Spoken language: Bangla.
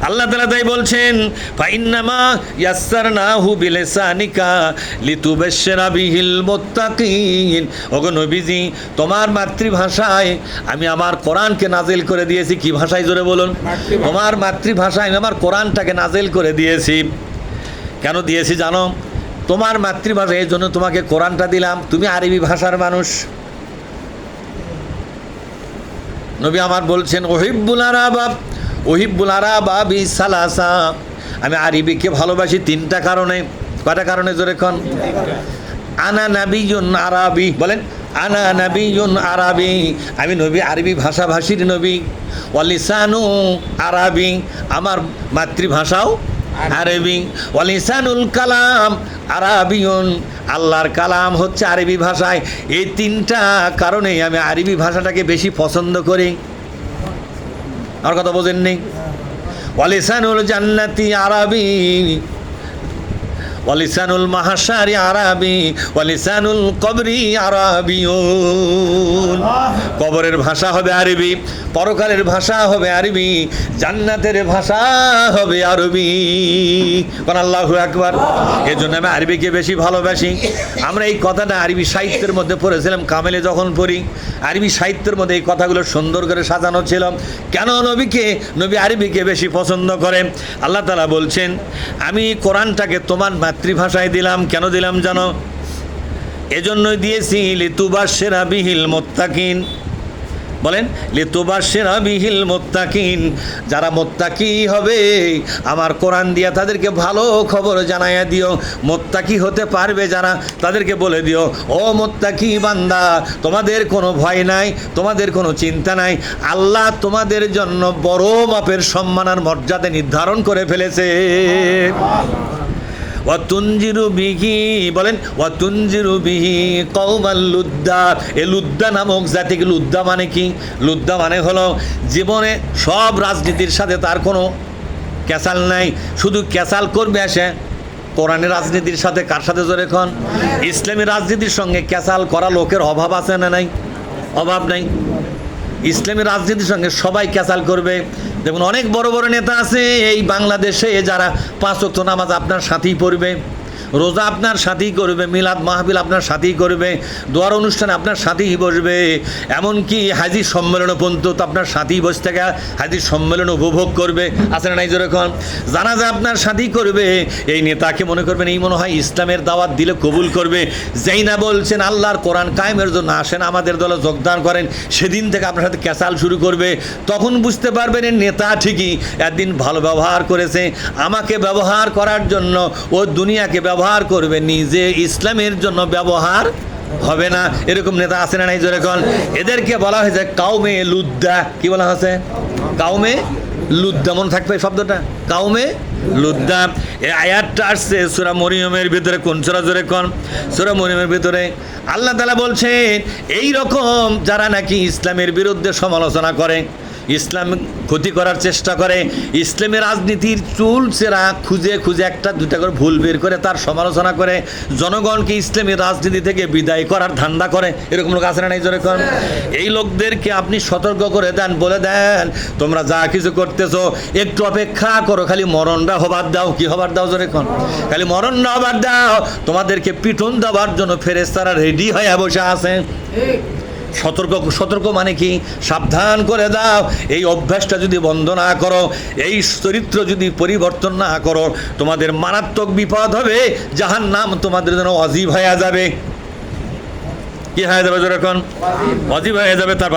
আল্লাহ তাআলা তাই বলছেন, ফাইন্নামা ইয়াসসারনাহু বিলিসানিকা লিতুবাশশিরা বিহিল মুত্তাকিন। ওগো নবীজি, তোমার মাতৃভাষায় আমি আমার কোরআনকে নাজিল করে দিয়েছি। কি ভাষায় জোরে বলুন? তোমার মাতৃভাষায় আমি আমার কোরআনটাকে নাজিল করে দিয়েছি। কেন দিয়েছি জানো? তোমার মাতৃভাষা, এই জন্য তোমাকে কোরআনটা দিলাম। তুমি আরবি ভাষার মানুষ। নবী আমার বলছেন, ওহিব্বুল আরাবা বিসালাসা, আমি আরবিকে ভালোবাসি তিনটা কারণে। কয়টা কারণে জোরে কোন? আনা নাবিয়ুন আরাবি, বলেন আনা নাবিয়ুন আরাবি, আমি নবী আরবি ভাষাভাষীর নবী। ওয়ালিসানু আরাবি, আমার মাতৃভাষাও আরবি। ওয়ালিসানুল কালাম আরাবিয়ুন, আল্লাহর কালাম হচ্ছে আরবি ভাষায়। এই তিনটা কারণেই আমি আরবি ভাষাটাকে বেশি পছন্দ করি। আমার কথা বোঝেননি? ওয়ালিসানুল জান্নাতি আরাবি, ওয়ালিসানুল মাহাশারি আরাবি, ওয়ালিসানুল কবরি আরাবিয়ুন। কবরের ভাষা হবে আরবি, পরকালের ভাষা হবে আরবি, জান্নাতের ভাষা হবে আরবি। কোন আল্লাহু আকবার। এজন্য আমি আরবিকে বেশি ভালোবাসি। আমরা এই কথাটা আরবি সাহিত্যের মধ্যে পড়েছিলাম, কামেলে যখন পড়ি আরবি সাহিত্যের মধ্যে এই কথাগুলো সুন্দর করে সাজানো ছিল। কেন নবী আরবিকে বেশি পছন্দ করেন? আল্লাহ তাআলা বলছেন, আমি কোরআনটাকে তোমার মাতৃভাষায় দিলাম। কেন দিলাম জানো? এজন্যই দিয়েছি, লিতুবাশশিরা বিহিল মুত্তাকিন। বলেন, লিতুবাশশিরা বিহিল মুত্তাকিন, যারা মুত্তাকি হবে আমার কোরআন দিয়া তাদেরকে ভালো খবর জানাইয়া দিও। মুত্তাকি হতে পারবে যারা, তাদেরকে বলে দিও, ও মুত্তাকি বান্দা, তোমাদের কোনো ভয় নাই, তোমাদের কোনো চিন্তা নাই। আল্লাহ তোমাদের জন্য বড় মাপের সম্মান আর মর্যাদা নির্ধারণ করে ফেলেছে। ওয়াতুনজিরু বিহি, বলেন ওয়াতুনজিরু বিহি কওমাল লুদ্দা। এ লুদ্দা নামক জাতিকে, লুদ্দা মানে কি? লুদ্দা মানে হলো জীবনে সব রাজনীতির সাথে তার কোনো ক্যাসাল নাই, শুধু ক্যাসাল করবে আসে কোরআনের রাজনীতির সাথে। কার সাথে জোরে এখন? ইসলামী রাজনীতির সঙ্গে ক্যাসাল করা লোকের অভাব আছে না নাই? অভাব নাই। ইসলামী রাজনীতির সঙ্গে সবাই ক্যাসাল করবে। দেখুন, অনেক বড় বড় নেতা আছে এই বাংলাদেশে যারা 5 ওয়াক্ত নামাজ আপনার সাথেই পড়বে, রোজা আপনার সাথেই করবে, মিলাদ মাহফিল আপনার সাথেই করবে, দোয়ার অনুষ্ঠানে আপনার সাথেই বসবে, এমনকি হাজির সম্মেলন পর্যন্ত তো আপনার সাথেই বসে থেকে হাজির সম্মেলন উপভোগ করবে। আছে না নাই যেরকম? জানাজা আপনার সাথেই করবে। এই নেতাকে মনে করবেন এই মনে হয় ইসলামের দাওয়াত দিলে কবুল করবে। যেই না বলছেন আল্লাহর কোরআন কায়েমের জন্য আসেন আমাদের দলে যোগদান করেন, সেদিন থেকে আপনার সাথে ক্যাসাল শুরু করবে। তখন বুঝতে পারবেন এই নেতা ঠিকই একদিন ভালো ব্যবহার করেছে, আমাকে ব্যবহার করার জন্য ও দুনিয়াকে ব্যবহার করবে, নিজে ইসলামের জন্য ব্যবহার হবে না। এরকম নেতা আছে না নাই জোরে কোন? এদেরকে বলা হয়েছে কাউমে লুদ্দা। কি বলা হয়েছে? কাউমে লুদ্দা। মনে থাকবে শব্দটা, কাউমে লুদ্দা। এই আয়াতটা আসছে সূরা মরিয়মের ভিতরে। কোন সূরা জোরে কোন? সূরা মরিয়মের ভিতরে আল্লাহ তাআলা বলছেন, এই রকম যারা নাকি ইসলামের বিরুদ্ধে সমালোচনা করে, ইসলাম ক্ষতি করার চেষ্টা করে, ইসলামের রাজনীতির চুলচেরা খুঁজে খুঁজে একটা দুটা করে ভুল বের করে তার সমালোচনা করে, জনগণকে ইসলামী রাজনীতি থেকে বিদায় করার ধান্দা করে, এরকম লোক আছে না নাই জোরে কোন? এই লোকদেরকে আপনি সতর্ক করে দেন, বলে দেন তোমরা যা কিছু করতেছো একটু অপেক্ষা করো, খালি মরণটা হবার দাও। কি হবার দাও জোরে কোন? খালি মরণটা হবার দাও। তোমাদেরকে পিটন দেওয়ার জন্য ফেরেশতারা রেডি হয়ে বসে আছে। সতর্ক মানে কি? সাবধান করে দাও। এই অভ্যাসটা যদি বন্ধ না করো, এই চরিত্র যদি পরিবর্তন না করো, তোমাদের মারাত্মক বিপদ হবে। জাহান্নাম তোমাদের জন্য অজীব হয়ে যাবে। কি হয়ে যাবে যখন? অজীব হয়ে যাবে। তারপর